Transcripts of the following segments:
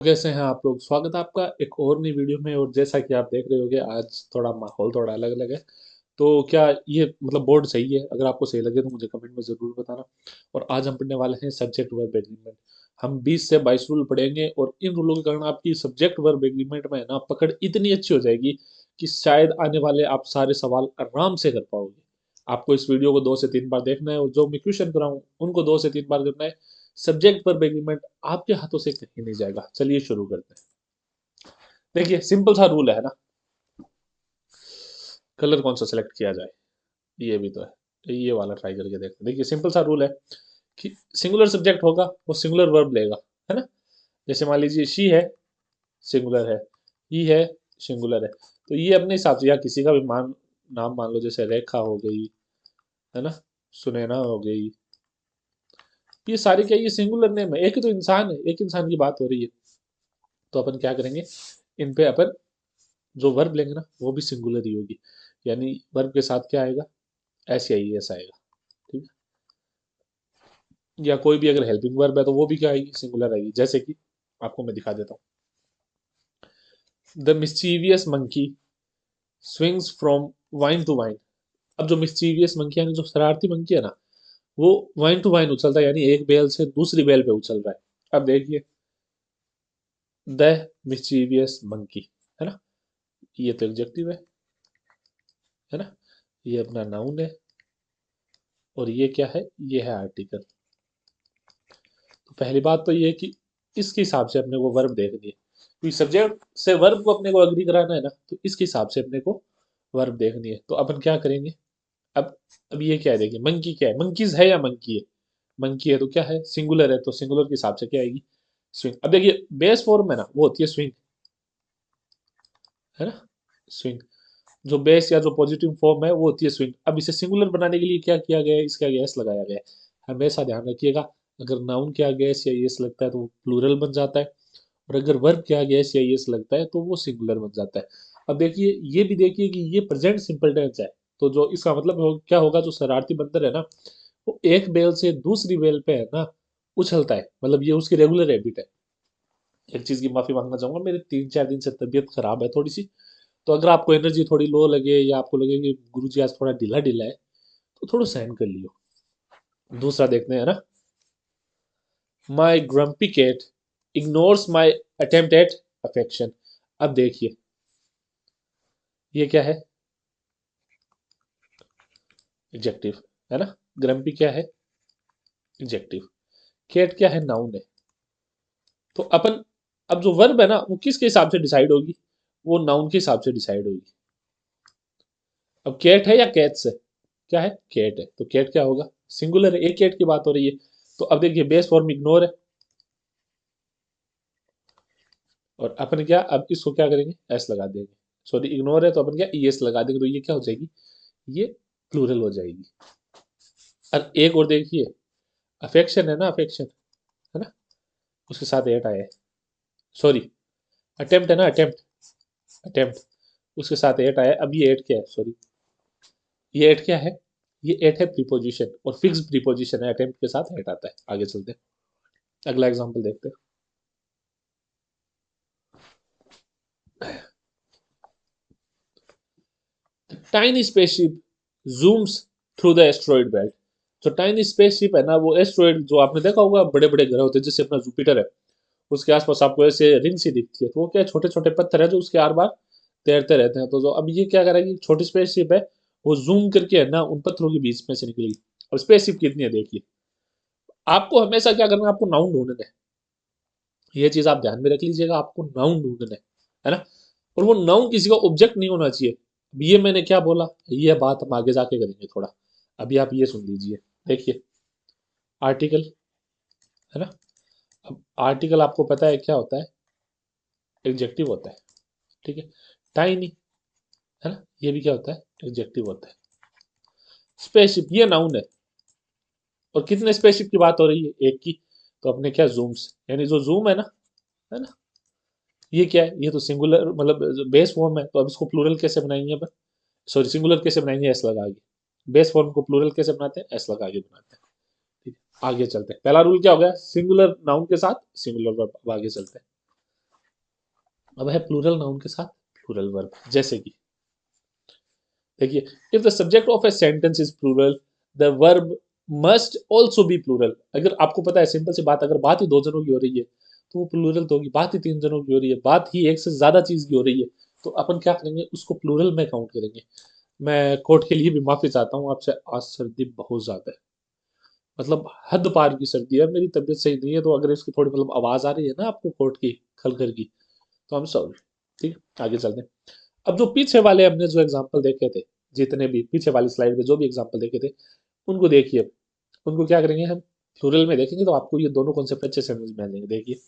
कैसे हैं आप लोग? स्वागत है आपका एक और नई वीडियो में। और जैसा कि आप देख रहे होंगे, आज थोड़ा माहौल थोड़ा अलग अलग है। तो क्या ये बोर्ड सही है? अगर आपको सही लगे तो मुझे कमेंट में ज़रूर बताना। और आज हम पढ़ने वाले हैं सब्जेक्ट वर्ब एग्रीमेंट। हम 20 से 22 रूल पढ़ेंगे और इन रूलों के कारण आपकी सब्जेक्ट वर्ब एग्रीमेंट में है ना पकड़ इतनी अच्छी हो जाएगी कि शायद आने वाले आप सारे सवाल आराम से कर पाओगे। आपको इस वीडियो को 2 से 3 बार देखना है और जो मैं क्वेश्चन कराऊँ उनको 2 से 3 बार करना है। सब्जेक्ट वर्ब एग्रीमेंट आपके हाथों से कहीं नहीं जाएगा। चलिए शुरू करते हैं। देखिए सिंपल सा रूल है ना। कलर कौन सा सेलेक्ट किया जाए, ये भी तो है। ये वाला ट्राई करके देखते हैं। देखिए सिंपल सा रूल है कि सिंगुलर सब्जेक्ट होगा वो सिंगुलर वर्ब लेगा, है ना। जैसे मान लीजिए शी है, सिंगुलर है। ही है, सिंगुलर है। तो ये अपने हिसाब से या किसी का भी नाम मान लो, जैसे रेखा हो गई, है ना, सुनैना हो गई। ये सारे क्या, ये सिंगुलर नेम है। एक ही तो इंसान है, एक इंसान की बात हो रही है। तो अपन क्या करेंगे, इन पे अपन जो वर्ब लेंगे ना वो भी सिंगुलर ही होगी। यानी वर्ब के साथ क्या आएगा, एस या ई एस आएगा। ठीक है। या कोई भी अगर हेल्पिंग वर्ब है तो वो भी क्या आएगी, सिंगुलर आएगी। जैसे कि आपको मैं दिखा देता हूँ। The mischievous monkey swings from vine to vine. अब जो मिस्चीवियस मंकी यानी जो शरारती मंकी है ना, वो वाइन टू वाइन उछलता है, यानी एक बेल से दूसरी बेल पे उछल रहा है। अब देखिए, द मिस्चीवियस मंकी, है ना, ये तो एडजेक्टिव है ना। ये अपना नाउन है और ये क्या है, ये है आर्टिकल। तो पहली बात तो ये है कि इसके हिसाब से अपने को वर्ब देखनी है, क्योंकि सब्जेक्ट से वर्ब को अपने को अग्री कराना है ना, तो इसके हिसाब से अपने को वर्ब देखनी है। तो अपन क्या करेंगे, अब अब ये क्या है, देखिए मंकी क्या है, मंकीज है या मंकी है। मंकी है तो क्या है, सिंगुलर है, तो सिंगुलर के हिसाब से क्या आएगी, स्विंग। अब देखिए बेस फॉर्म है ना वो होती है स्विंग, है ना, स्विंग। जो बेस या जो पॉजिटिव फॉर्म है वो होती है स्विंग। अब इसे सिंगुलर बनाने के लिए क्या किया गया है, इसके आगे एस लगाया गया है। हमेशा ध्यान रखिएगा, अगर नाउन के आगे एस या एस लगता है तो वो प्लूरल बन जाता है, और अगर वर्ब के आगे एस या एस लगता है तो वो सिंगुलर बन जाता है। अब देखिए, ये भी देखिए कि ये प्रेजेंट सिंपल टेंस है। तो जो इसका क्या होगा, जो शरारती बंदर है ना, वो एक बेल से दूसरी बेल पे है ना उछलता है, ये उसकी रेगुलर हैबिट है। एक चीज की माफी मांगना चाहूंगा, मेरे 3-4 दिन से तबीयत खराब है थोड़ी सी। तो अगर आपको एनर्जी थोड़ी लो लगे या आपको लगे कि गुरुजी आज थोड़ा ढीला ढीला है, तो थोड़ा सहन कर लियो। दूसरा देखते हैं ना, my grumpy cat ignores my attempt at affection. अब देखिए ये क्या है, एडजेक्टिव, है ना। ग्रम्पी क्या है, एडजेक्टिव। कैट क्या है, नाउन है। तो अपन, अब जो वर्ब है ना वो किसके हिसाब से डिसाइड होगी, वो नाउन के हिसाब से डिसाइड होगी। अब कैट है या कैट्स है, क्या है, कैट है, तो कैट क्या होगा, सिंगुलर है, एक कैट की बात हो रही है। तो अब देखिए बेस फॉर्म इग्नोर है, और अपन क्या, अब इसको क्या करेंगे, एस लगा देंगे। सॉरी इग्नोर है तो अपन क्या, ई एस लगा देंगे, तो ये क्या हो जाएगी, ये प्लूरल हो जाएगी। और एक और देखिए, अफेक्शन है ना, अफेक्शन, है ना, उसके साथ एट आया है। सॉरी, अटेम्प्ट है ना, अटेम्प्ट, अटेम्प्ट, उसके साथ एट आया है। अब ये एट क्या है, सॉरी, ये एट क्या है, ये एट है प्रीपोजिशन, और फिक्स प्रीपोजिशन है, अटेम्प्ट के साथ एट आता है। आगे चलते हैं, अगला एग्जांपल देखते हैं। Tiny spaceship zooms through the asteroid belt. जो टाइनी स्पेसशिप है ना, वो एस्ट्रॉइड, जो आपने देखा होगा बड़े बड़े ग्रह होते हैं, जैसे अपना जुपिटर है, उसके आसपास आपको ऐसे रिंग सी दिखती है, तो वो क्या है, छोटे छोटे पत्थर है जो उसके आर पार तैरते रहते हैं। तो जो अब ये क्या करेगी, छोटी स्पेसशिप है, वो जूम करके है ना उन पत्थरों के बीच में से निकलेगी। अब स्पेसशिप कितनी है देखिए। आपको हमेशा क्या करना है, आपको नाउन ढूंढना है। ये चीज आप ध्यान में रख लीजिएगा, आपको नाउन ढूंढना है ना। और वो नाउन किसी का ऑब्जेक्ट नहीं होना चाहिए। अब ये मैंने क्या बोला, ये बात हम आगे जाके करेंगे थोड़ा। अभी आप ये सुन लीजिए, देखिए आर्टिकल, है ना। अब आर्टिकल आपको पता है क्या होता है, एडजेक्टिव होता है। ठीक है, टाइनी, है ना, ये भी क्या होता है, एडजेक्टिव होता है। स्पेसशिप ये नाउन है, और कितने स्पेसशिप की बात हो रही है, एक की। तो अपने क्या, जूम्स, यानी जो जूम है ना, ये क्या है, ये तो सिंगुलर बेस फॉर्म है। तो अब इसको प्लूरल कैसे बनाएंगे अपन, सॉरी सिंगुलर कैसे बनाएंगे, एस लगा के। बेस फॉर्म को प्लूरल कैसे बनाते हैं, एस लगा के बनाते हैं। ठीक है, आगे चलते हैं। पहला रूल क्या हो गया, सिंगुलर नाउन के साथ सिंगुलर वर्ब। अब आगे चलते हैं। अब है प्लूरल नाउन के साथ प्लूरल वर्ब, जैसे कि देखिए, if the subject of a sentence is plural the verb must also be plural. अगर आपको पता है सिंपल सी बात, अगर बात ही दो जनों की हो रही है तो वो प्लूरल तो होगी, बात ही तीन जनों की हो रही है, बात ही एक से ज्यादा चीज की हो रही है, तो अपन क्या करेंगे, उसको प्लूरल में काउंट करेंगे। मैं कोर्ट के लिए भी माफी चाहता हूँ आपसे, आज सर्दी बहुत ज्यादा है, मतलब हद पार की सर्दी है, मेरी तबीयत सही नहीं है, तो अगर इसकी थोड़ी मतलब आवाज आ रही है ना आपको कोर्ट की खलखल की, तो हम सॉरी। ठीक है, आगे चलते हैं। अब जो पीछे वाले हमने जो एग्जाम्पल देखे थे, जितने भी पीछे वाली स्लाइड में जो भी एग्जाम्पल देखे थे, उनको देखिए। उनको क्या करेंगे हम, प्लूरल में देखेंगे, तो आपको ये दोनों कॉन्सेप्ट अच्छे से समझ में आ जाएंगे। देखिए,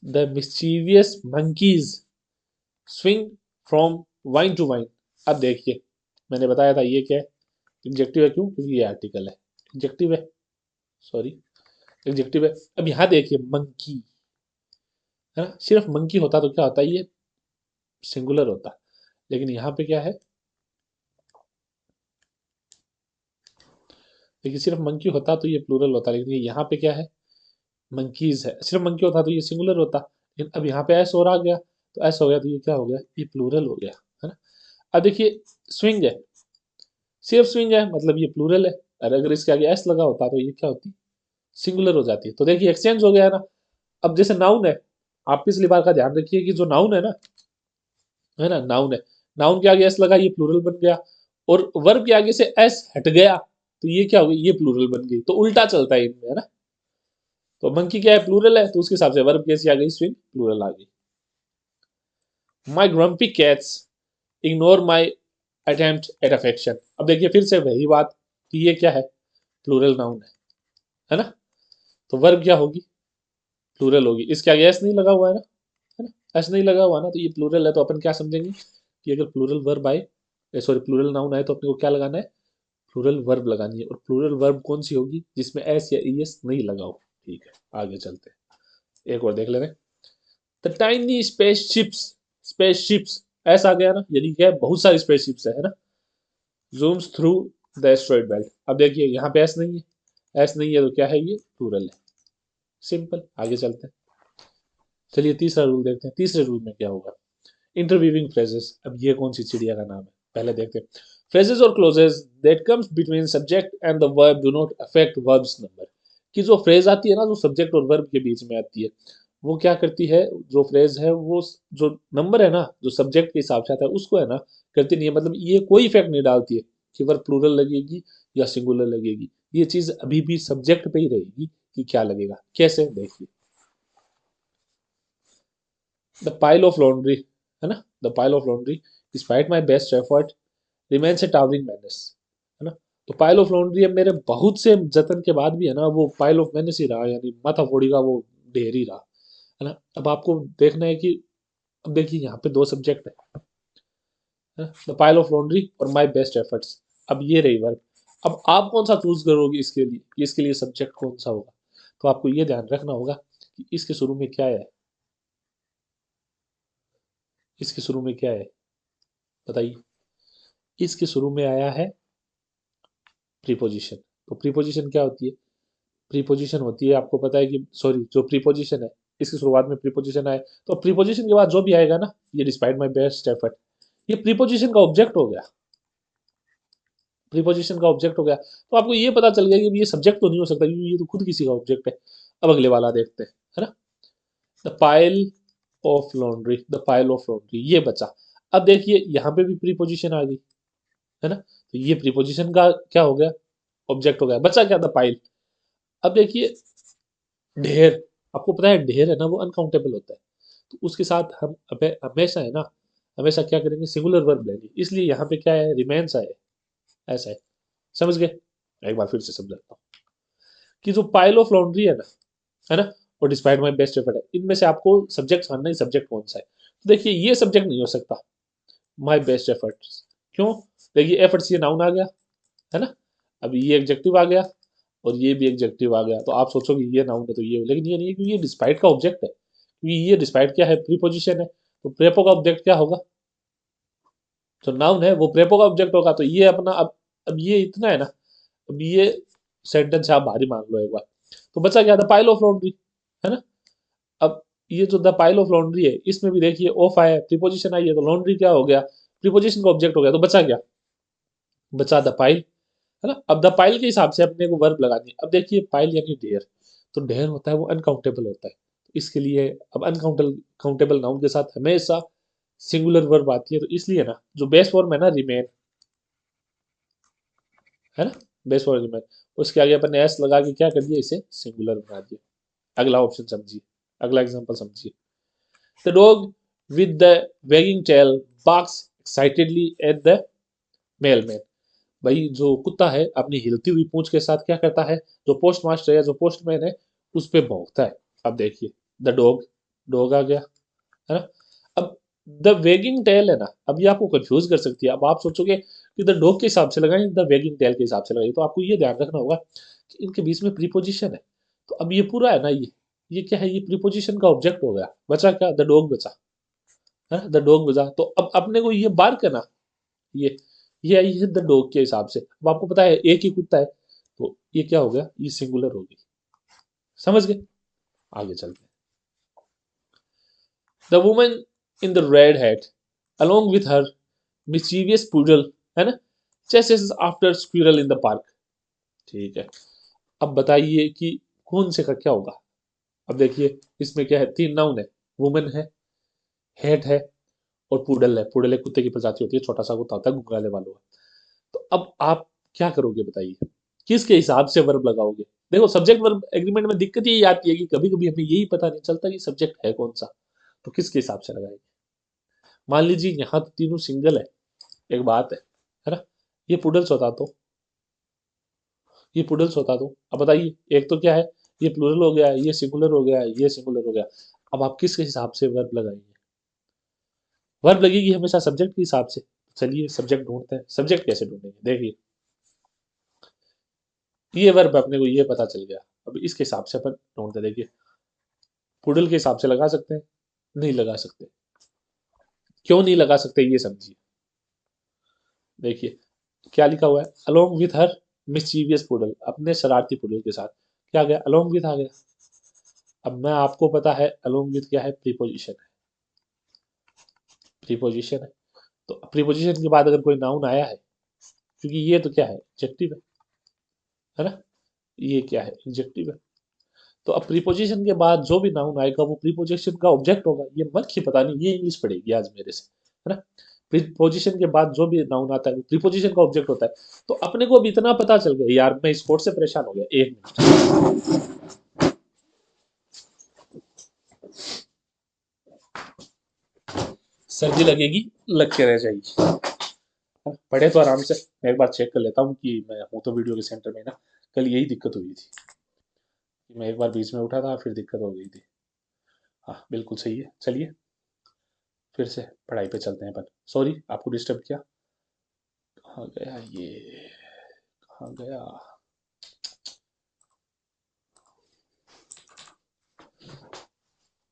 the mischievous monkeys swing from vine to vine. अब देखिए, मैंने बताया था ये क्या है, एडजेक्टिव है, क्यों, क्योंकि ये आर्टिकल है, एडजेक्टिव है, सॉरी, एडजेक्टिव है। अब यहाँ देखिए मंकी, है ना, सिर्फ मंकी होता तो क्या होता है, ये सिंगुलर होता, लेकिन यहाँ पे क्या है, देखिए सिर्फ मंकी होता तो ये प्लूरल होता, लेकिन ये यहाँ पे क्या है, मंकीज है, सिर्फ मंकी होता तो ये सिंगुलर होता, लेकिन अब यहाँ पे एस और आ गया, तो एस हो गया, तो ये क्या हो गया, ये प्लूरल हो गया, है ना। अब देखिए स्विंग है, सिर्फ स्विंग है, मतलब ये प्लूरल है, और अगर इसके आगे एस लगा होता तो ये क्या होती, सिंगुलर हो जाती है। तो देखिए एक्सचेंज हो गया है ना। अब जैसे नाउन है, आप पिछली बार का ध्यान रखिए कि जो नाउन है ना, नाउन है, नाउन के आगे एस लगा, ये प्लूरल बन गया, और वर्ब के आगे से एस हट गया, तो ये क्या हो गई, ये प्लूरल बन गई, तो उल्टा चलता है इनमें, है ना। तो मंकी क्या है, प्लूरल है, तो उसके हिसाब से वर्ब कैसी आ गई, स्विंग प्लूरल आ गई। My grumpy cats ignore my attempt at affection. अब देखिए फिर से वही बात कि ये क्या है, प्लूरल नाउन है ना, तो वर्ब क्या होगी, प्लूरल होगी, इसके आगे एस नहीं लगा हुआ है ना, एस नहीं लगा हुआ ना, तो ये प्लूरल है, तो अपन क्या समझेंगे कि अगर प्लूरल वर्ब आए, सॉरी प्लूरल नाउन आए, तो अपने को क्या लगाना है, प्लूरल वर्ब लगानी है, और प्लूरल वर्ब कौन सी होगी, जिसमें एस या ई एस नहीं लगा हो। ठीक है, आगे चलते हैं, एक और देख ले रहे हैं। द टाइनी स्पेसशिप्स, स्पेसशिप्स ऐसा आ गया ना, यानी क्या है, बहुत सारी स्पेसशिप्स है ना, zooms through the asteroid belt. अब देखिए यहाँ पे एस नहीं है, एस नहीं है तो क्या है, ये प्लूरल है, सिंपल। आगे चलते हैं, चलिए तीसरा रूल देखते हैं, तीसरे रूल में क्या होगा, इंटरवीविंग फ्रेजेस। अब ये कौन सी चिड़िया का नाम है, पहले देखते हैं। फ्रेजेस और clauses that comes between subject and the verb do not affect verbs number. कि जो फ्रेज आती है ना, जो सब्जेक्ट और वर्ब के बीच में आती है, वो क्या करती है, जो फ्रेज है वो जो नंबर है ना, जो सब्जेक्ट के हिसाब से आता है, उसको है ना करती नहीं है, मतलब ये कोई इफेक्ट नहीं डालती है कि वर्ब प्लूरल लगेगी या सिंगुलर लगेगी, ये चीज अभी भी सब्जेक्ट पे ही रहेगी कि क्या लगेगा। कैसे, देखिए, द पाइल ऑफ लॉन्ड्री, है ना, the pile of laundry despite my best effort remains A towering menace, है ना। तो पाइल ऑफ लॉन्ड्री है, मेरे बहुत से जतन के बाद भी है ना, वो पाइल ऑफ मैनेस ही रहा, यानी माथा फोड़ी का वो ढेर ही रहा, है ना। अब आपको देखना है कि, अब देखिए यहाँ पे दो सब्जेक्ट है, द पाइल ऑफ लॉन्ड्री और माई बेस्ट एफर्ट्स। अब ये रही वर्ब, अब आप कौन सा चूज करोगे इसके लिए, कि इसके लिए सब्जेक्ट कौन सा होगा, तो आपको ये ध्यान रखना होगा कि इसके शुरू में क्या है, इसके शुरू में क्या है, बताइए, इसके शुरू में आया है प्रीपोजिशन। तो प्रीपोजिशन क्या होती है, प्रीपोजिशन होती है, आपको पता है कि, सॉरी, जो प्रीपोजिशन है, इसकी शुरुआत में प्रीपोजिशन आए, तो प्रीपोजिशन के बाद जो भी आएगा ना, ये डिस्पाइट माई बेस्ट एफर्ट, ये प्रीपोजिशन का ऑब्जेक्ट हो गया, प्रीपोजिशन का ऑब्जेक्ट हो गया, तो आपको ये पता चल गया कि ये सब्जेक्ट तो नहीं हो सकता, क्योंकि ये तो खुद किसी का ऑब्जेक्ट है। अब अगले वाला देखते हैं, है ना, the pile of laundry, the pile of laundry, ये बचा। अब देखिए यहाँ पे भी प्रीपोजिशन आ गई, है ना, तो ये प्रीपोजिशन का क्या हो गया, ऑब्जेक्ट हो गया, बचा क्या था, पाइल। अब देखिए ढेर, आपको पता है ढेर है ना, वो अनकाउंटेबल होता है, तो उसके साथ हम हमेशा है ना, हमेशा क्या करेंगे, सिंगुलर वर्ब लेंगे, इसलिए यहाँ पे क्या है, रिमेन्स है, ऐसा है, समझ गए। एक बार फिर से समझाता हूँ कि जो पाइल ऑफ लॉन्ड्री है ना, और डिस्पाइट माई बेस्ट एफर्ट है, इनमें से आपको सब्जेक्ट जानना है, सब्जेक्ट कौन सा है, तो देखिए ये सब्जेक्ट नहीं हो सकता, माई बेस्ट एफर्ट्स, क्यों, देखिए एफर्ट्स ये नाउन आ गया, है ना, अब ये एग्जेक्टिव आ गया, और ये भी एग्जेक्टिव आ गया, तो आप सोचोगे ये नाउन है तो ये, लेकिन ये नहीं है, क्योंकि ये डिस्पाइट का ऑब्जेक्ट है, क्योंकि ये डिस्पाइट क्या है, प्रीपोजिशन है, तो प्रेपो का ऑब्जेक्ट क्या होगा, जो नाउन है वो प्रेपो का ऑब्जेक्ट होगा, तो ये अपना, अब ये इतना है ना, अब ये सेंटेंस आप बाहरी मान लो एक बार, तो बचा क्या था, पाइल ऑफ लॉन्ड्री, है ना। अब ये जो द पाइल ऑफ लॉन्ड्री है, इसमें भी देखिए ऑफ आया है, प्रीपोजिशन आई है, तो लॉन्ड्री क्या हो गया, प्रीपोजिशन का ऑब्जेक्ट हो गया, तो बचा क्या, बचा द पाइल, है ना। अब द पाइल के हिसाब से अपने को वर्ब लगानी है। अब देखिए पाइल यानी ढेर, तो ढेर होता है वो अनकाउंटेबल होता है, तो इसके लिए अब अनकाउंटेबल काउंटेबल नाउन के साथ हमेशा सिंगुलर वर्ब आती है, तो इसलिए ना जो बेस फॉर्म है ना रिमेन, है ना, बेस फॉर्म रिमेन, उसके आगे अपन ने एस लगा के क्या कर दिया, इसे सिंगुलर बना दिया। अगला ऑप्शन समझिए, अगला एग्जांपल समझिए। The dog with the wagging tail barks excitedly at the mailman। भाई जो कुत्ता है अपनी हिलती हुई पूंछ के साथ क्या करता है, जो पोस्ट मास्टर है, जो पोस्टमैन है, उस पे भौंकता है। अब देखिए द डॉग, डॉग आ गया, है ना। अब द वेगिंग टेल है ना, अब ये आपको कंफ्यूज कर सकती है। अब आप सोचोगे कि द डॉग के हिसाब से लगाएं, द वेगिंग टेल के हिसाब से लगाइए, तो आपको ये ध्यान रखना होगा कि इनके बीच में प्रीपोजिशन है। तो अब ये पूरा है ना, ये क्या है, ये प्रीपोजिशन का ऑब्जेक्ट हो गया, बचा क्या, द डॉग बचा, है द डॉग बचा। तो अब अपने को ये बार करना, ये आई है द डॉग के हिसाब से। अब आपको पता है एक ही कुत्ता है, तो ये क्या हो गया, ये सिंगुलर हो गई, समझ गए। आगे चलते हैं। The woman in the red hat along with her mischievous poodle, है ना, chases after squirrel in the park. ठीक है, अब बताइए कि कौन से का क्या होगा। अब देखिए इसमें क्या है, तीन नाउन है, वुमन है, हैट है, और पुडल है। पुडल एक कुत्ते की प्रजाति होती है, छोटा सा कुत्ता होता है घुंघराले वालों का। तो अब आप क्या करोगे बताइए, किसके हिसाब से वर्ब लगाओगे। देखो सब्जेक्ट वर्ब एग्रीमेंट में दिक्कत यही आती है कि कभी कभी हमें यही पता नहीं चलता कि सब्जेक्ट है कौन सा, तो किसके हिसाब से लगाएंगे। मान लीजिए यहाँ तो तीनों सिंगल है, एक बात है ना, ये पुडल्स होता तो, ये पुडल्स होता तो, अब बताइए एक तो क्या है, ये प्लूरल हो गया, ये सिंगुलर हो गया, ये सिंगुलर हो गया। अब आप किसके हिसाब से वर्ब लगाएंगे, वर्ब लगेगी हमेशा सब्जेक्ट के हिसाब से। चलिए सब्जेक्ट ढूंढते हैं, सब्जेक्ट कैसे ढूंढेंगे, देखिए ये वर्ब अपने को ये पता चल गया, अब इसके हिसाब से अपन ढूंढते, देखिए पुडल के हिसाब से लगा सकते हैं, नहीं लगा सकते। क्यों नहीं लगा सकते ये समझिए। देखिए क्या लिखा हुआ है, along with her mischievous poodle, अपने शरारती पुडल के साथ, क्या आ गया, अलोंग विथ आ गया। अब मैं आपको पता है अलोंग विथ क्या है, प्रीपोजिशन है, प्रीपोजिशन है। तो प्रीपोजिशन के बाद अगर कोई नाउन आया है, क्योंकि ये तो क्या है, एडजेक्टिव है ना, ये क्या है, एडजेक्टिव है। तो अब प्रीपोजिशन के बाद जो भी नाउन आएगा वो प्रीपोजिशन का ऑब्जेक्ट होगा। ये मत ही पता नहीं, ये इंग्लिश पढ़ेगी आज मेरे से, है ना। प्रीपोजिशन के बाद जो भी नाउन आता है वो प्रीपोजिशन का ऑब्जेक्ट होता है। तो अपने को अब इतना पता चल गया यार, मैं इस कोड से परेशान हो गया, एक मिनट सर्दी लगेगी, लग के रह जाएगी। पढ़े तो आराम से, मैं एक बार चेक कर लेता हूँ कि मैं हूँ तो वीडियो के सेंटर में ना। कल यही दिक्कत हुई थी कि मैं एक बार बीच में उठा था, फिर दिक्कत हो गई थी। हाँ बिल्कुल सही है, चलिए फिर से पढ़ाई पे चलते हैं अपन। सॉरी आपको डिस्टर्ब किया। कहाँ गया ये, कहाँ गया,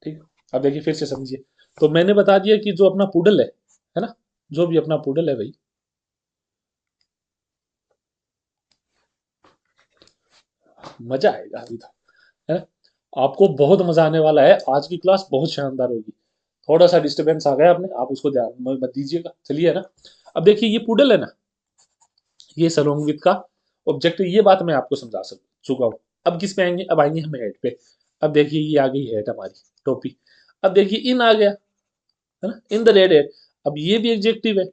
ठीक। अब देखिए फिर से समझिए, तो मैंने बता दिया कि जो अपना पुडल है ना, जो भी अपना पुडल है भाई, मजा आएगा अभी तो, है ना। आपको बहुत मजा आने वाला है, आज की क्लास बहुत शानदार होगी। थोड़ा सा डिस्टरबेंस आ गया आपने, आप उसको ध्यान में मत दीजिएगा, चलिए, है ना। अब देखिए ये पुडल है ना, ये सलोंगवित का ऑब्जेक्ट, ये बात मैं आपको समझा चुका हूँ। अब किस पे आएंगे, अब आएंगे हम हेड पे। अब देखिए ये आ गई हेड हमारी, टोपी। अब देखिए इन आ गया, है ना, इन द रेड हेड। अब ये भी एडजेक्टिव है,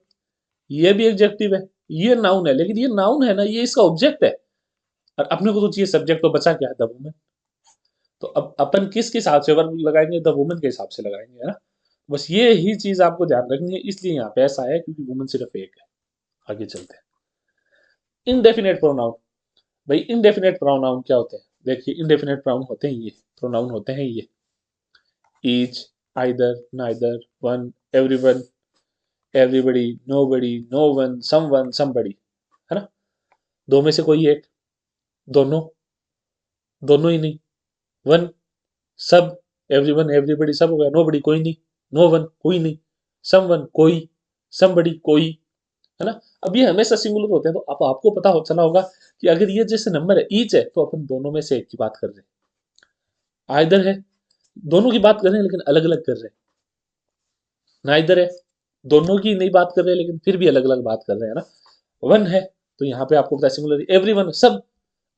ये भी एडजेक्टिव है, ये नाउन है, लेकिन ये नाउन है ना, ये इसका ऑब्जेक्ट है, और अपने को तो चाहिए सब्जेक्ट, तो बचा क्या है, द वुमन। तो अब अपन किसके हिसाब से वर्ब लगाएंगे, द वुमन के हिसाब से लगाएंगे, है ना। बस ये ही चीज आपको ध्यान रखनी है, इसलिए यहाँ पे ऐसा है क्योंकि वुमन सिर्फ एक है। आगे चलते हैं। इनडेफिनेट प्रोनाउन, भाई इनडेफिनेट प्रोनाउन क्या होते हैं, देखिए इनडेफिनेट प्रोनाउन होते हैं ये, प्रोनाउन होते हैं ये, each, either, neither, one, everyone, everybody, nobody, no one, someone, somebody, है ना। दो में से कोई एक, दोनों, दोनों ही नहीं, वन, सब, एवरीवन एवरीबडी सब हो गया, नोबडी कोई नहीं, नो वन कोई नहीं, समवन कोई, समबडी कोई, है ना। अब ये हमेशा सिंगुलर होते हैं, तो अब आपको पता हो चला होगा कि अगर ये जैसे नंबर है ईच है, तो अपन दोनों में से एक की बात कर रहे हैं। आइदर है दोनों की बात कर रहे हैं लेकिन अलग अलग कर रहे हैं ना, इधर है दोनों की नहीं बात कर रहे हैं लेकिन फिर भी अलग अलग बात कर रहे हैं ना। वन है तो यहाँ पे आपको पता है सिंगुलर, एवरीवन सब।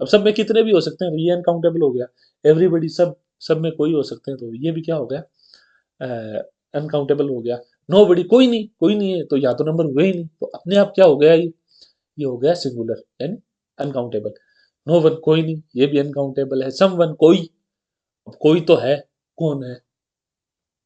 अब सब में कितने भी हो सकते हैं, ये अनकाउंटेबल हो गया। एवरीबडी सब, सब में कोई हो सकते हैं, तो ये भी क्या हो गया, अनकाउंटेबल हो गया। नो बडी कोई नहीं, कोई नहीं है तो या तो नंबर हुए ही नहीं, तो अपने आप क्या हो गया ये हो गया सिंगुलर यानी अनकाउंटेबल। नो वन कोई नहीं, ये भी अनकाउंटेबल है। सम वन कोई, अब कोई तो है, कौन है,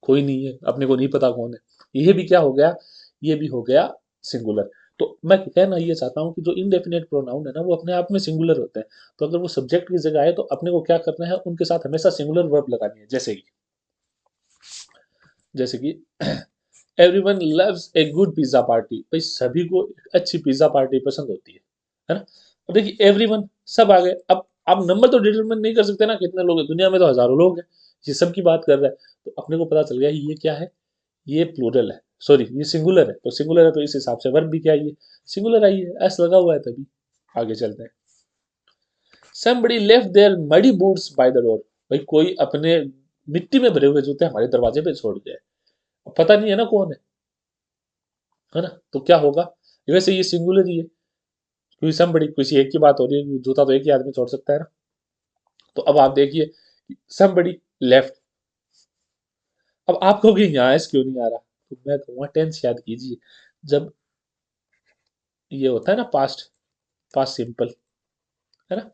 कोई नहीं है, अपने को नहीं पता कौन है, ये भी क्या हो गया, ये भी हो गया सिंगुलर। तो मैं कहना ये चाहता हूँ कि जो इनडेफिनेट प्रोनाउन है ना वो अपने आप में सिंगुलर होते हैं। तो अगर वो सब्जेक्ट की जगह आए तो अपने को क्या करना है, उनके साथ हमेशा सिंगुलर वर्ब लगानी है। जैसे कि everyone loves a good pizza party, भाई सभी को एक अच्छी पिज्जा पार्टी पसंद होती है ना। अब देखिए एवरीवन सब आ गए, अब आप नंबर तो डिटरमिन नहीं कर सकते ना कितने लोग हैं, दुनिया में तो हजारों लोग हैं, ये सब की बात कर रहा है। तो अपने को पता चल गया ये क्या है, ये प्लूरल है, सॉरी ये सिंगुलर है। तो सिंगुलर है तो इस हिसाब से वर्ब भी क्या है, सिंगुलर आई है, एस लगा हुआ है तभी। आगे चलते हैं। somebody left their muddy boots by the door, भाई कोई अपने मिट्टी में भरे हुए जूते हमारे दरवाजे पे छोड़ गया है। अब पता नहीं है ना कौन है ना, तो क्या होगा, वैसे ये सिंगुलर ही है क्योंकि somebody किसी एक की बात हो रही है, जूता तो एक ही आदमी छोड़ सकता है ना। तो अब आप देखिए somebody left, अब आप कहोगे यहाँ एस क्यों नहीं आ रहा, तो मैं कहूँगा टेंस याद कीजिए। जब ये होता है ना पास्ट, पास्ट सिंपल है ना,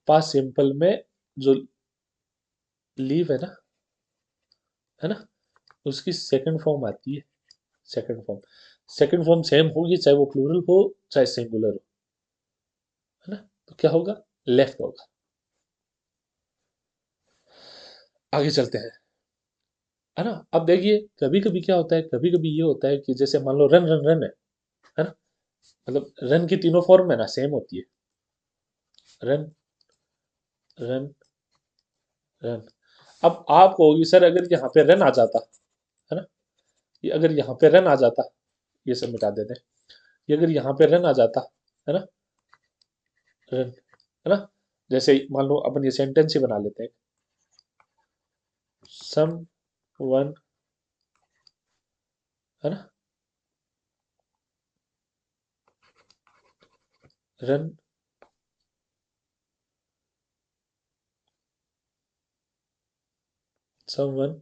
पास्ट सिंपल में जो लीव है ना, उसकी सेकंड फॉर्म आती है। Second form, second form same होगी चाहे वो प्लूरल हो चाहे सिंगुलर हो, है ना। तो क्या होगा, लेफ्ट होगा। आगे चलते हैं, है ना। अब देखिए कभी कभी क्या होता है, कभी कभी ये होता है कि जैसे मान लो रन रन रन है ना, मतलब रन की तीनों फॉर्म है ना सेम होती है, रन रन रन। अब आप कहोगी सर अगर यहाँ पे रन आ जाता, है ना, ये अगर यहाँ पे रन आ जाता, ये सब मिटा देते हैं, ये अगर यहाँ पे रन आ जाता, है ना, रन, है ना, जैसे मान लो अपन ये सेंटेंस ही बना लेते हैं, सम वन, है ना, run someone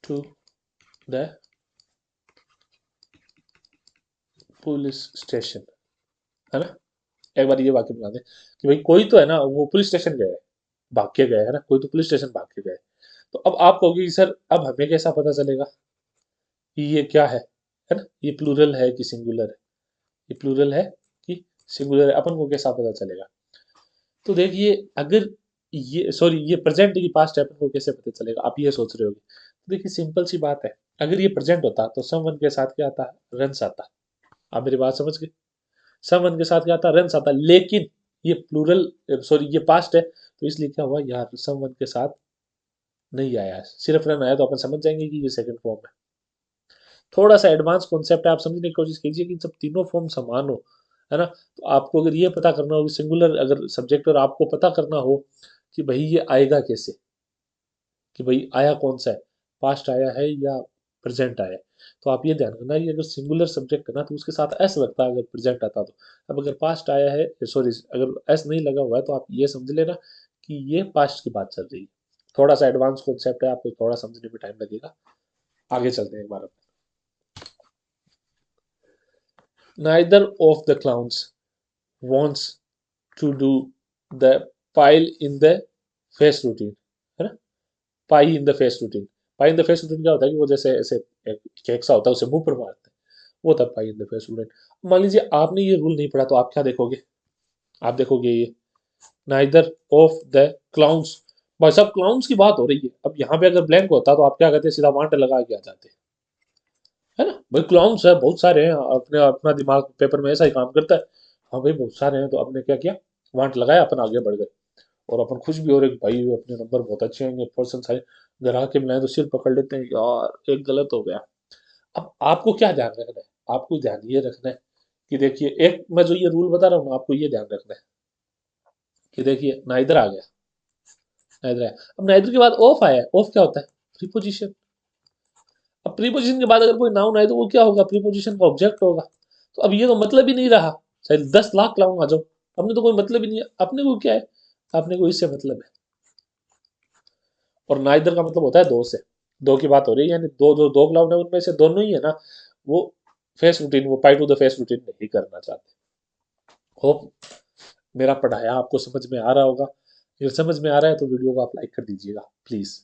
to the police station, है ना। एक बार ये वाक्य बना दे कि भाई कोई तो है ना वो पुलिस स्टेशन गए, भाग के गए, है ना, कोई तो पुलिस स्टेशन भाग के गए। तो अब आप कहोगे कि सर अब हमें कैसा पता चलेगा कि ये क्या है ना, ये प्लूरल है कि सिंगुलर है, ये प्लूरल है कि सिंगुलर है, अपन को कैसा पता चलेगा। तो देखिए अगर ये सॉरी ये प्रेजेंट की पास्ट है, अपन को कैसे पता चलेगा, आप ये सोच रहे होगे। तो देखिए सिंपल सी बात है, अगर ये प्रेजेंट होता तो समवन के साथ क्या आता, रन्स आता। आप मेरी बात समझ गए, समवन के साथ क्या आता, रन्स आता, लेकिन ये प्लूरल सॉरी ये पास्ट है तो इसलिए क्या हुआ यार, समवन के साथ नहीं आया है, सिर्फ रन आया, तो अपन समझ जाएंगे कि ये सेकंड फॉर्म है। थोड़ा सा एडवांस कॉन्सेप्ट है, आप समझने की कोशिश कीजिए कि जब तीनों फॉर्म समान हो, है ना, तो आपको अगर ये पता करना हो कि सिंगुलर अगर सब्जेक्ट और आपको पता करना हो कि भाई ये आएगा कैसे, कि भाई आया कौन सा है, पास्ट आया है या प्रेजेंट आया है, तो आप ये ध्यान रखना, ये अगर सिंगुलर सब्जेक्ट है ना तो उसके साथ एस लगता है अगर प्रेजेंट आता तो। अब अगर पास्ट आया है, सॉरी अगर एस नहीं लगा हुआ है तो आप ये समझ लेना कि ये पास्ट की बात चल रही है। थोड़ा सा एडवांस कॉन्सेप्ट है, आपको थोड़ा समझने में टाइम लगेगा। आगे चलते हैं एक बार। Neither of the clowns wants to do the pile in the face routine, है ना, pie in the face routine. Pie in the face routine क्या होता है कि वो जैसे ऐसे एक केक सा होता है उसे मुंह पर मारते हैं, वो था पाई इन द फेस रूटीन। मान लीजिए आपने ये रूल नहीं पढ़ा तो आप क्या देखोगे, आप देखोगे ये नाइदर ऑफ द क्लाउन्स, भाई साहब क्लाउन्स की बात हो रही है, अब यहाँ पे अगर ब्लैंक होता तो आप क्या कहते, सीधा वांट लगा के आ जाते, है ना। भाई क्लाउन्स है बहुत सारे हैं, अपने अपना दिमाग पेपर में ऐसा ही काम करता है। हाँ भाई बहुत सारे हैं, तो आपने क्या किया, वांट लगाया, अपन आगे बढ़ गए, और अपन खुश भी हो रहे कि भाई अपने नंबर बहुत अच्छे आएंगे, पर्सन सारे। घर आके मिलाए तो सिर पकड़ लेते हैं यार एक गलत हो गया। अब आपको क्या ध्यान रखना है, आपको ध्यान ये रखना है कि देखिए एक मैं जो ये रूल बता रहा हूँ ना, आपको ये ध्यान रखना है कि देखिए ना इधर आ गया, नाइदर आया। अब नाइदर के बाद ऑफ आया है, ऑफ क्या होता है? प्रीपोजिशन। अब प्रीपोजिशन के बाद अगर कोई नाउन आए तो वो क्या होगा? प्रीपोजिशन का ऑब्जेक्ट होगा। तो अब ये तो मतलब ही नहीं रहा, चाहे 10 लाख नाउन आ जाओ, अपने तो कोई मतलब ही नहीं है, अपने को क्या है? अपने को इससे मतलब है। और नाइदर का मतलब होता है दो से, दो की बात हो रही है, यानी दो जो दो क्लाउड है उनमें से दोनों ही है ना, वो फेस रूटीन, वो पाई टू द फेस रूटीन नहीं करना चाहते। होप मेरा पढ़ाया आपको समझ में आ रहा होगा। अगर समझ में आ रहा है तो वीडियो को आप लाइक कर दीजिएगा प्लीज,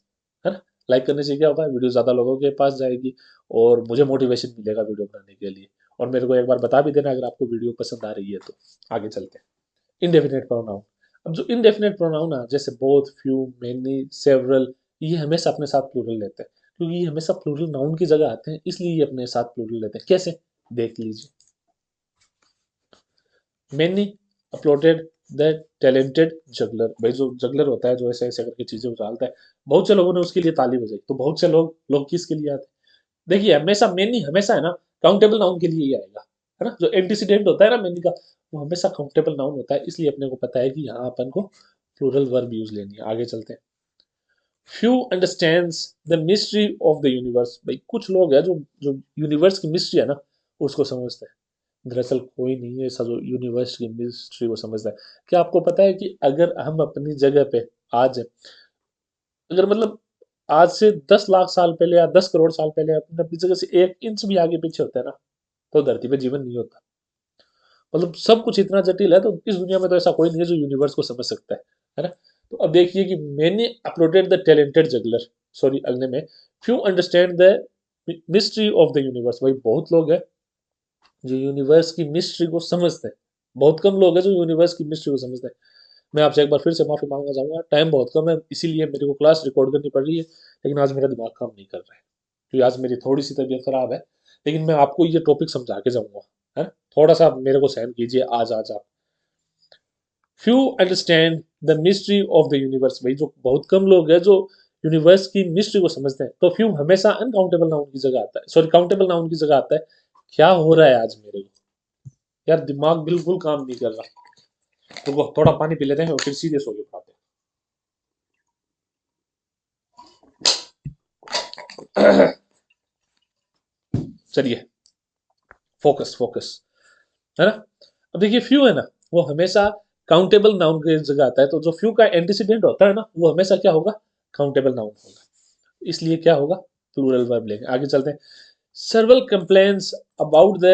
है ना। लाइक करने से क्या होगा, वीडियो ज्यादा लोगों के पास जाएगी और मुझे मोटिवेशन मिलेगा वीडियो बनाने के लिए। और मेरे को एक बार बता भी देना अगर आपको वीडियो पसंद आ रही है तो। आगे चलते हैं, इनडेफिनेट प्रोनाउन। अब जो इनडेफिनेट प्रोनाउन है जैसे बोथ, फ्यू, मेनी, सेवरल, ये हमेशा अपने साथ प्लूरल लेते हैं, क्योंकि ये हमेशा प्लूरल नाउन की जगह आते हैं, इसलिए ये अपने साथ प्लूरल लेते हैं। कैसे? देख लीजिए। Many uploaded the talented juggler, भाई जो जगलर होता है जो ऐसे ऐसे करके चीजें उछालता है, बहुत से लोगों ने उसके लिए ताली बजाई। तो बहुत से लोग किसके लिए आते हैं? देखिए हमेशा मेनी हमेशा है ना काउंटेबल नाउन के लिए ही आएगा, है ना। जो एंटीसीडेंट होता है ना मेनी का, वो हमेशा काउंटेबल नाउन होता है, इसलिए अपने को पता है कि यहाँ अपन को प्लूरल वर्ब यूज लेनी है। आगे चलते हैं। Few understands the mystery of the universe, भाई कुछ लोग हैं जो जो यूनिवर्स की मिस्ट्री है ना उसको समझते हैं। दरअसल कोई नहीं है ऐसा जो यूनिवर्स की मिस्ट्री को समझता है। क्या आपको पता है कि अगर हम अपनी जगह पे आज, अगर मतलब आज से 10 लाख साल पहले या 10 करोड़ साल पहले अपने अपनी जगह से 1 इंच भी आगे पीछे होता है ना, तो धरती पे जीवन नहीं होता। मतलब सब कुछ इतना जटिल है, तो इस दुनिया में तो ऐसा कोई नहीं है जो यूनिवर्स को समझ सकता है ना। तो अब देखिए कि मैंने uploaded the talented juggler, sorry अगले में, few understand the mystery of the universe, भाई बहुत लोग हैं जो यूनिवर्स की मिस्ट्री को समझते हैं, बहुत कम लोग हैं जो यूनिवर्स की मिस्ट्री को समझते हैं। मैं आपसे एक बार फिर से माफी मांगना चाहूंगा, टाइम बहुत कम है इसीलिए मेरे को क्लास रिकॉर्ड करनी पड़ रही है, लेकिन आज मेरा दिमाग काम नहीं कर रहा है क्योंकि आज मेरी थोड़ी सी तबीयत खराब है। लेकिन मैं आपको ये टॉपिक समझा के जाऊंगा, है ना। थोड़ा सा मेरे को सहन कीजिए, आज आज आप। Few understand the mystery of the universe, भाई जो बहुत कम लोग हैं जो यूनिवर्स की मिस्ट्री को समझते हैं। तो फ्यू हमेशा अनकाउंटेबल नाउन की जगह आता है, सॉरी काउंटेबल नाउन की जगह आता है। क्या हो रहा है आज मेरे को, यार दिमाग बिल्कुल काम नहीं कर रहा। तो थोड़ा पानी पी लेते हैं और फिर सीरियस होके बात है। चलिए, फोकस फोकस, है ना। अब देखिए फ्यू है ना, वो हमेशा काउंटेबल नाउन की जगह आता है, तो जो फ्यू का एंटीसीडेंट होता है ना वो हमेशा क्या होगा? काउंटेबल नाउन होगा, इसलिए क्या होगा? प्लूरल वर्ब लेंगे। आगे चलते हैं। Several complains about the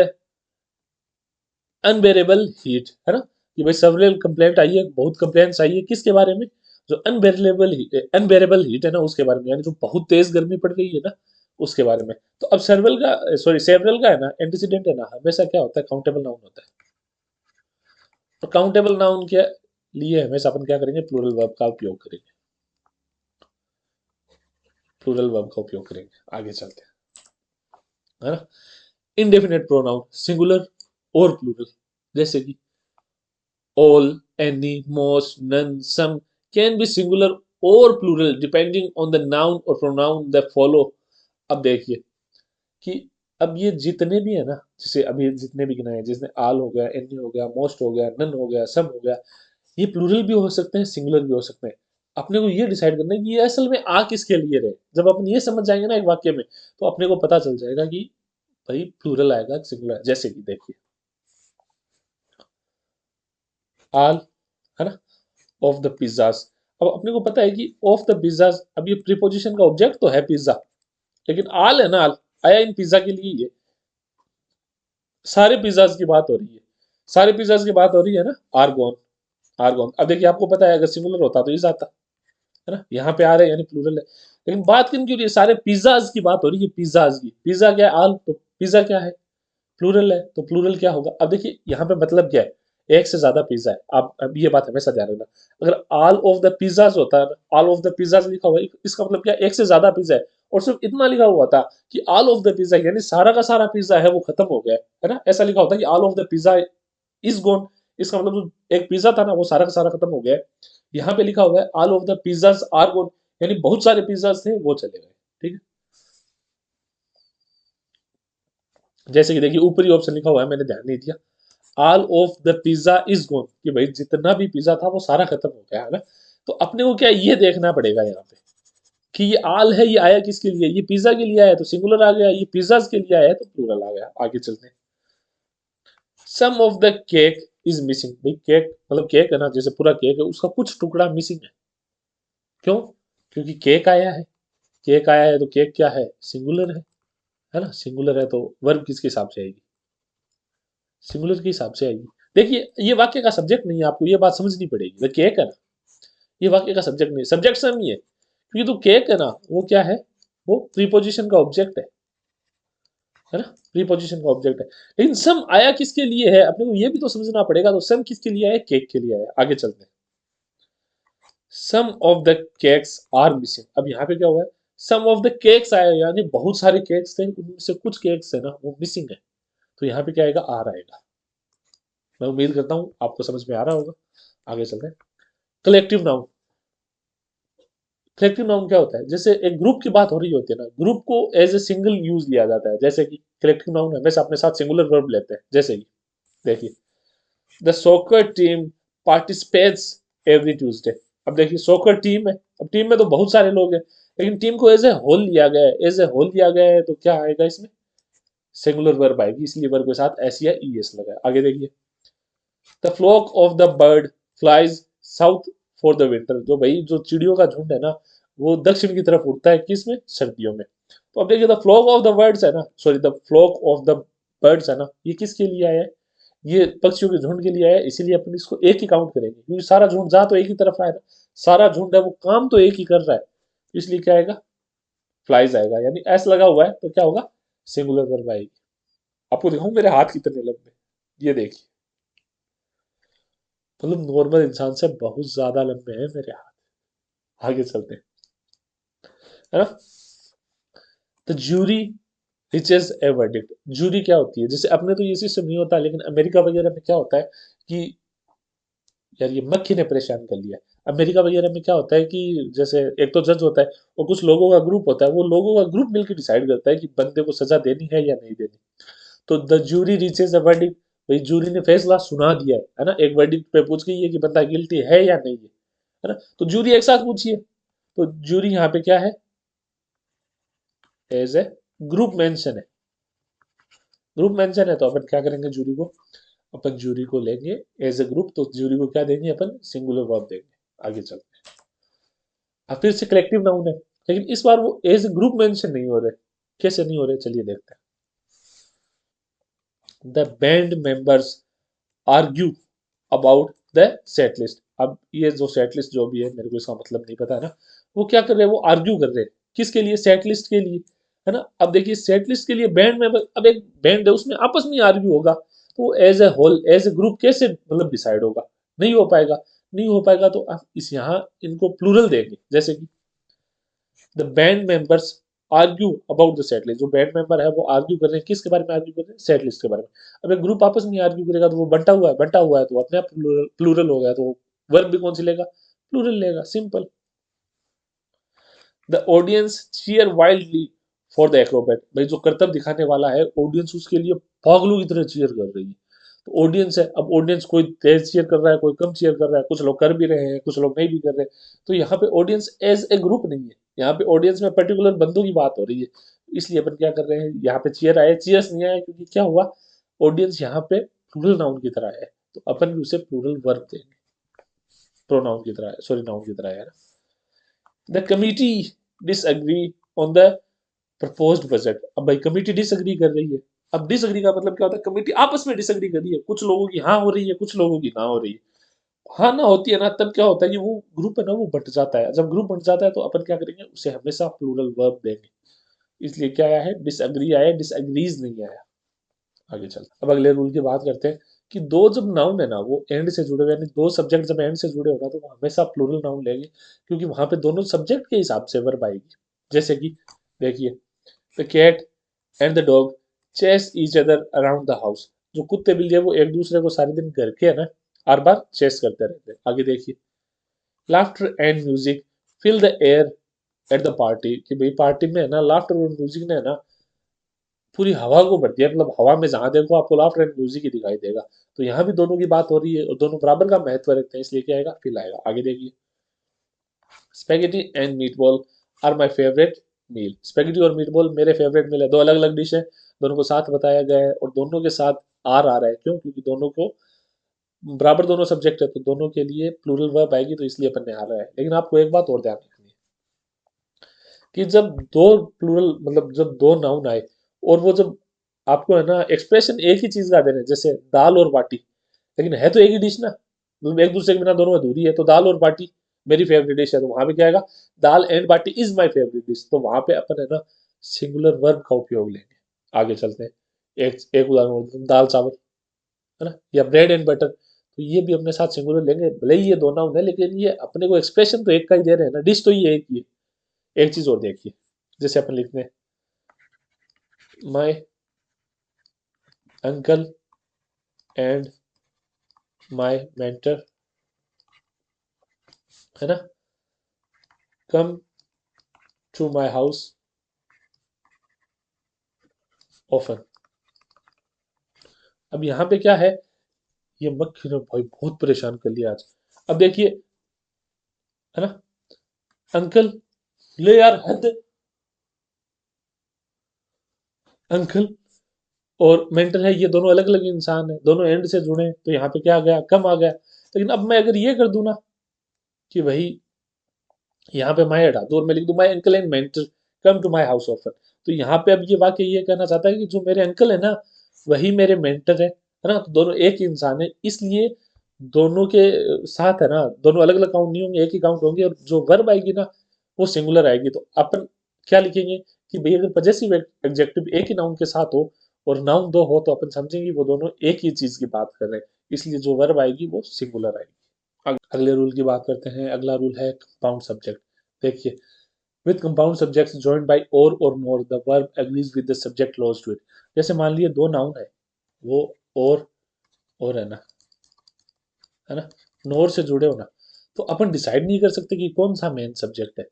unbearable heat, है ना। कि भाई सर्वल कंप्लेंट आई है, बहुत कंप्लेंट्स आई है किसके बारे में? जो अनबेरेबल हीट है ना उसके बारे में, यानी जो बहुत तेज गर्मी पड़ रही है ना उसके बारे में। तो अब सर्वल का, सॉरी सेवरल का है ना एंटीसीडेंट है ना, हमेशा क्या होता है? काउंटेबल नाउन होता है। तो काउंटेबल नाउन के लिए हमेशा अपन क्या करेंगे? प्लूरल वर्ब का उपयोग करेंगे, प्लूरल वर्ब का उपयोग करेंगे। आगे चलते हैं, है ना। इनडेफिनेट प्रोनाउन सिंगुलर और प्लूरल, जैसे कि all, any, most, none, some can be singular or plural depending on the noun or pronoun that follow। अब देखिए कि अब ये जितने भी है ना, जैसे अभी जितने भी गिनाए, जिसने आल हो गया, एनी हो गया, मोस्ट हो गया, नन हो गया, सम हो गया, ये प्लूरल भी हो सकते हैं, सिंगुलर भी हो सकते हैं। अपने को ये डिसाइड करना है कि ये असल में आ किसके लिए रहे। जब अपन ये समझ जाएंगे ना एक वाक्य में, तो अपने को पता चल जाएगा कि भाई प्लूरल आएगा सिंगुलर। जैसे कि देखिए आल, है ना, ऑफ द पिज्जाज। अब अपने को पता है कि ऑफ द पिज्जाज, अब ये प्रीपोजिशन का ऑब्जेक्ट तो है पिज्जा, लेकिन आल है ना, आल आया इन पिज्जा के लिए, ये सारे पिज्जाज की बात हो रही है, सारे पिज्जाज की बात हो रही है ना। आरगोन, आरगोन। अब देखिए आपको पता है अगर सिंगुलर होता तो इस आता, है ना। यहाँ पे आ रहे हैं यानी प्लूरल है, लेकिन बात किन की हो रही है? सारे पिज्जाज की बात हो रही है, पिज्जाज की। पिज्जा क्या है? आल। तो पिज्जा क्या है? प्लूरल है, तो प्लूरल क्या होगा? अब देखिए यहाँ पे मतलब क्या है? एक से ज्यादा पिज्जा है। आप अब ये बात हमेशा ध्यान रखना, अगर ऑल ऑफ द पिज्जाज होता है, ऑल ऑफ द पिज्जाज लिखा हुआ है, इसका मतलब क्या? एक से ज्यादा पिज्जा है। और सिर्फ इतना लिखा हुआ था कि ऑल ऑफ द पिज्जा, यानी सारा का सारा पिज्जा है वो खत्म हो गया है ना। ऐसा लिखा होता है कि all of the pizza is gone, इसका मतलब जो एक पिज्जा था ना वो सारा का सारा खत्म हो गया है। यहाँ पे लिखा हुआ है all of the pizzas are gone, यानी बहुत सारे पिज्जाज थे वो चले गए। ठीक है, जैसे कि देखिए ऊपरी ऑप्शन लिखा हुआ है, मैंने ध्यान नहीं दिया, all of the pizza is gone, कि भाई जितना भी पिज्जा था वो सारा खत्म हो गया, है ना। तो अपने को क्या ये देखना पड़ेगा यहाँ पे कि ये आल है, ये आया किसके लिए, ये पिज्जा के लिए आया तो सिंगुलर आ गया, ये पिज्जाज के लिए आया तो प्लूरल आ गया। आगे चलते हैं। Some of the cake is missing. भाई केक मतलब केक है ना, जैसे पूरा केक है उसका कुछ टुकड़ा मिसिंग है। क्यों? क्योंकि केक आया है, केक आया है तो केक क्या है, सिंगुलर है ना। सिंगुलर है तो वर्ब किसके हिसाब से आएगी, सिंगुलर के हिसाब से आएगी। देखिए ये वाक्य का सब्जेक्ट नहीं है, आपको ये बात समझनी पड़ेगी। द केक है ना, ये वाक्य का सब्जेक्ट नहीं है, सब्जेक्ट सेम ही है, क्योंकि तो केक है ना वो क्या है, वो प्रीपोजिशन का ऑब्जेक्ट है ना, प्रीपोजिशन का ऑब्जेक्ट है। लेकिन सम आया किसके लिए है, अपने को ये भी तो समझना पड़ेगा। तो सम किसके लिए आया, केक के लिए आया। आगे चलते हैं। Some of the cakes are missing. अब यहाँ पे क्या हुआ है, सम ऑफ द केक्स आया, यानी बहुत सारे केक्स थे, उनमें से कुछ केक्स है ना वो मिसिंग है। तो यहाँ पे क्या आएगा, आर आएगा। मैं उम्मीद करता हूँ आपको समझ में आ रहा होगा। आगे चलते हैं। Collective noun. कलेक्टिव नाउन क्या होता है, जैसे एक ग्रुप की बात हो रही होती है ना, ग्रुप को एज ए सिंगल यूज लिया जाता है। जैसे कि कलेक्टिव नाउन हमेशा अपने साथ सिंगुलर वर्ब लेते हैं। जैसे कि देखिए, the soccer team participates every Tuesday. अब देखिए सॉकर टीम है, अब टीम में तो बहुत सारे लोग हैं, लेकिन टीम को एज ए होल लिया गया है, एज ए होल लिया गया है तो क्या आएगा इसमें, सिंगुलर वर्ब आएगी, इसलिए वर्ब के साथ एस या ई एस लगा है। आगे देखिए, the flock of the bird flies south for the winter. जो भाई जो चिड़ियों का झुंड है ना वो दक्षिण की तरफ उड़ता है, किसमें, सर्दियों में। तो अब देखिए the flock of the birds है ना, sorry the flock of the birds है ना, ये किसके लिए आया है, ये पक्षियों के झुंड के लिए आया है। इसीलिए अपन इसको एक ही काउंट करेंगे, क्योंकि सारा झुंड जा तो एक ही तरफ आएगा, सारा झुंड है वो काम तो एक ही कर रहा है, इसलिए क्या आएगा, फ्लाइज आएगा। यानी एस लगा हुआ है तो क्या होगा, सिंगुलर वर्ब आएगी। आपको दिखाऊं मेरे हाथ कितने लंबे, ये देखिए, मतलब नॉर्मल इंसान से बहुत ज्यादा लंबे हैं मेरे हाथ। आगे चलते हैं, है ना। तो जूरी रिचेज ए वर्डिक्ट। जूरी क्या होती है, जैसे अपने तो ये सिस्टम नहीं होता, लेकिन अमेरिका वगैरह में क्या होता है कि यार ये मक्खी ने परेशान कर लिया। अमेरिका वगैरह में क्या होता है कि जैसे एक तो जज होता है और कुछ लोगों का ग्रुप होता है, वो लोगों का ग्रुप मिलकर डिसाइड करता है कि बंदे को सजा देनी है या नहीं देनी। तो the jury reaches a verdict, भाई जूरी ने फैसला सुना दिया है ना, एक वर्डिक्ट पे पूछ गई है कि बंदा गिल्टी है या नहीं है ना। तो जूरी एक साथ पूछिए, तो जूरी यहाँ पे क्या है, एज ए ग्रुप मेंशन है, ग्रुप मेंशन है। तो अपन क्या करेंगे, जूरी को, अपन जूरी को लेंगे एज ए ग्रुप, तो जूरी को क्या देंगे, अपन सिंगुलर वर्ब देंगे। आगे चलते हैं। अब फिर से कलेक्टिव नाउन है, लेकिन इस बार वो एज ए ग्रुप मेंशन नहीं हो रहे। कैसे नहीं हो रहे, चलिए देखते हैं। The band members argue about the set list. अब ये जो सेट लिस्ट जो भी है, मेरे को इसका मतलब नहीं पता है ना, वो क्या कर रहे हैं, वो आर्ग्यू कर रहे हैं किसके लिए, सेट लिस्ट के लिए, है ना। अब देखिए सेट लिस्ट के लिए बैंड मेंबर, अब एक बैंड है उसमें आपस में आर्ग्यू होगा, तो as a whole as a group कैसे मतलब डिसाइड होगा, नहीं हो पाएगा। नहीं हो पाएगा तो आप इस यहाँ इनको प्लूरल देंगे, जैसे कि the band members argue about the set list. जो बैंड मेंबर है वो आर्ग्यू कर रहे हैं, किसके बारे में आर्ग्यू कर रहे हैं, सेट लिस्ट के बारे में। अब एक ग्रुप आपस में आर्ग्यू करेगा तो वो बंटा हुआ है तो अपने आप प्लूरल हो गया, तो वर्ब भी कौन सी लेगा, प्लूरल लेगा, simple. The audience cheer wildly for the acrobat. भाई जो करतब दिखाने वाला है, ऑडियंस उसके लिए पागलों की तरह चीयर कर रही है। तो ऑडियंस है, अब ऑडियंस कोई तेज चीयर कर रहा है, कोई कम चीयर कर रहा है, कुछ लोग कर भी रहे हैं, कुछ लोग नहीं भी कर रहे। तो यहाँ पे ऑडियंस एज ए ग्रुप नहीं है, यहाँ पे ऑडियंस में पर्टिकुलर बंदों की बात हो रही है। इसलिए अपन क्या कर रहे हैं, यहाँ पे चीयर आए, चीयर्स नहीं आए, क्योंकि क्या हुआ, ऑडियंस यहाँ पे प्लूरल नाउन की तरह है, तो अपन भी उसे प्लूरल वर्ब देंगे, प्रोनाउन की तरह, सॉरी नाउन की तरह है ना। The committee disagree on the proposed budget. अब भाई कमिटी डिसएग्री कर रही है, अब डिसएग्री का मतलब क्या होता है, कमिटी आपस में डिसएग्री कर रही है, कुछ लोगों की हाँ हो रही है, कुछ लोगों की ना हो रही है। हाँ ना होती है ना, तब क्या होता है कि वो ग्रुप है ना वो बंट जाता है। जब ग्रुप बंट जाता है तो अपन क्या करेंगे, उसे हमेशा प्लूरल वर्ब देंगे। इसलिए क्या आया है, डिसएग्री आया, डिसएग्रीज नहीं आया। आगे चल, अब अगले रूल की बात करते हैं कि दो जब नाउन है ना वो एंड से जुड़े हुए, यानी दो सब्जेक्ट जब एंड से जुड़े हो ना, तो वो हमेशा प्लूरल नाउन लेंगे, क्योंकि वहां पे दोनों सब्जेक्ट के हिसाब से वर्ब आएगी। जैसे कि देखिए, the cat and the dog chase each other around the house. जो कुत्ते बिल्ली है वो एक दूसरे को सारे दिन घर के है ना हर बार चेस करते रहते हैं। आगे देखिए, laughter and music fill the air at the party. कि भाई पार्टी में है ना लाफ्टर और म्यूजिक ने है ना पूरी हवा को भर दिया, मतलब हवा में जहां देखो आपको लाफ्टर एंड म्यूजिक ही दिखाई देगा। तो यहाँ भी दोनों की बात हो रही है और दोनों बराबर का महत्व रखते हैं, इसलिए क्या आएगा, फिल आएगा। आगे देखिए, spaghetti and meatball are my favourite meal. Spaghetti और मीटबॉल मेरे फेवरेट मील है। दो अलग अलग डिश है, दोनों को साथ बताया गया है और दोनों के साथ आर आ रहा है। क्यों? क्योंकि दोनों को बराबर दोनों सब्जेक्ट है, तो दोनों के लिए प्लूरल वर्ब आएगी, तो इसलिए अपन ने आ रहा है। लेकिन आपको एक बात और ध्यान रखनी है कि जब दो प्लूरल मतलब जब दो नाउन आए और वो जब आपको है ना एक्सप्रेशन एक ही चीज का दे रहे हैं, जैसे दाल और बाटी, लेकिन है तो एक ही डिश ना, मतलब एक दूसरे के बिना दोनों अधूरी है। तो दाल और बाटी मेरी फेवरेट डिश है, तो वहां पे क्या आएगा? Dal and baati is my favourite dish. तो वहां पे अपन है ना सिंगुलर वर्ब का उपयोग लेंगे। आगे चलते हैं। एक एक उदाहरण और देता हूं, दाल चावल, है ना, या ब्रेड एंड बटर। तो ये भी अपने साथ सिंगुलर लेंगे, भले ही ये दो नाउन है, लेकिन ये अपने को एक्सप्रेशन तो एक का ही दे रहे हैं ना, डिश तो ये एक ही है। एक चीज और देखिए, जैसे अपन लिखते हैं my uncle and my mentor, है ना, come to my house often. अब यहाँ पे क्या है, ये मक्खी ने भाई बहुत परेशान कर लिया आज। अब देखिए, है ना, अंकल, ले यार हद, अंकल और मेंटर है, ये दोनों अलग अलग इंसान है, दोनों एंड से जुड़े हैं, तो यहाँ पे क्या आ गया? कम आ गया। लेकिन अब मैं अगर ये कर दूं ना कि भाई यहाँ पे माई हटा दूं और मैं लिख दूं my uncle and mentor come to my house offer, तो यहाँ पे अब ये वाक्य ये कहना चाहता है कि जो मेरे अंकल है ना वही मेरे मेंटर है ना, तो दोनों एक ही इंसान है, इसलिए दोनों के साथ है ना दोनों अलग अलग काउंट नहीं होंगे, एक ही काउंट होंगे, और जो वर्ब आएगी ना वो सिंगुलर आएगी। तो अपन क्या लिखेंगे कि भाई अगर पजेसिव एडजेक्टिव एक ही नाउन के साथ हो और नाउन दो हो, तो अपन समझेंगे वो दोनों एक ही चीज की बात कर रहे हैं, इसलिए जो वर्ब आएगी वो सिंगुलर आएगी। अगले रूल की बात करते हैं। अगला रूल है कंपाउंड सब्जेक्ट। देखिए, with compound subjects joined by or nor the verb agrees with the subject close to it. जैसे मान लिए दो नाउन है, वो और है ना, नोर से जुड़े हो ना, तो अपन डिसाइड नहीं कर सकते कि कौन सा मेन सब्जेक्ट है।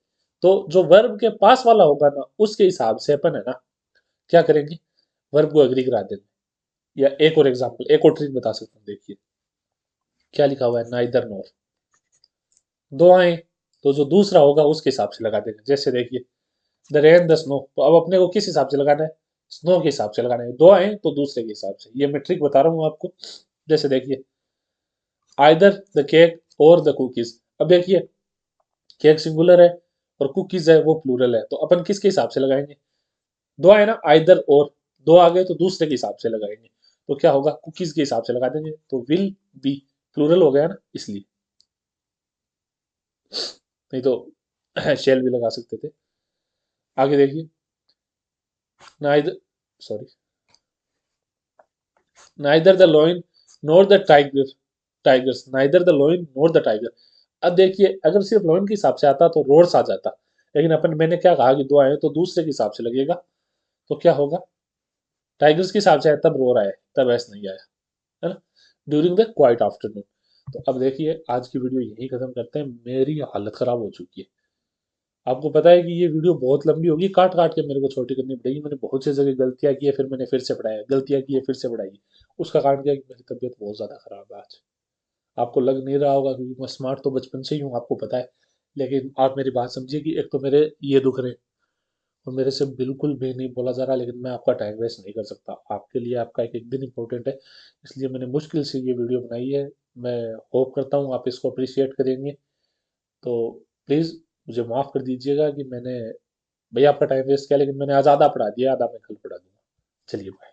तो जो वर्ब के पास वाला होगा ना उसके हिसाब से अपन है ना क्या करेंगे, वर्ब को एग्री करा देंगे। या एक और एग्जांपल, एक और ट्रिक बता सकता हूँ। देखिए क्या लिखा हुआ है, नाइदर नोर, दो आए तो जो दूसरा होगा उसके हिसाब से लगा देंगे। जैसे देखिए द रेन द स्नो, तो अब अपने को किस हिसाब से लगाना है? स्नो के हिसाब से लगाना है। दो आए तो दूसरे के हिसाब से। ये मैं ट्रिक बता रहा हूँ आपको। जैसे देखिए आइदर द केक और द कुकीज। अब देखिए केक सिंगुलर है और कुकीज है वो प्लूरल है, तो अपन किसके हिसाब से लगाएंगे? दो आए ना, आइदर और, दो आ गए तो दूसरे के हिसाब से लगाएंगे। तो क्या होगा, कुकीज के हिसाब से लगा देंगे, तो विल बी प्लूरल हो गया ना इसलिए, नहीं तो शेल भी लगा सकते थे। आगे देखिए neither, sorry, neither the lion nor the tigers, neither the lion nor the tiger. अब देखिए अगर सिर्फ लॉइन के हिसाब से आता तो रोर्स आ जाता, लेकिन अपन मैंने क्या कहा कि दो आए तो दूसरे के हिसाब से लगेगा, तो क्या होगा, टाइगर्स के हिसाब से आया तब रोर आया, तब ऐसा नहीं आया, है ना, ड्यूरिंग द क्वाइट आफ्टरनून। तो अब देखिए आज की वीडियो यही खत्म करते हैं, मेरी हालत खराब हो चुकी है। आपको पता है कि ये वीडियो बहुत लंबी होगी, काट काट के मेरे को छोटी करनी पड़ेगी। मैंने बहुत सी जगह गलतियां की है, फिर मैंने फिर से पढ़ाया, गलतियां की है फिर से पढ़ाई। उसका कारण क्या है कि मेरी तबीयत बहुत ज़्यादा खराब है आज। आपको लग नहीं रहा होगा क्योंकि मैं स्मार्ट तो बचपन से ही हूँ, आपको पता है। लेकिन आप मेरी बात समझिए कि एक तो मेरे ये दुख रहे और मेरे से बिल्कुल भी नहीं बोला जा रहा, लेकिन मैं आपका टाइम वेस्ट नहीं कर सकता। आपके लिए आपका एक एक दिन इंपॉर्टेंट है, इसलिए मैंने मुश्किल से ये वीडियो बनाई है। मैं होप करता हूँ आप इसको अप्रिशिएट करेंगे। तो प्लीज़ मुझे माफ़ कर दीजिएगा कि मैंने भैया आपका टाइम वेस्ट किया, लेकिन मैंने आज आधा पढ़ा दिया, आधा मैं कल पढ़ा दूंगा। चलिए बाय।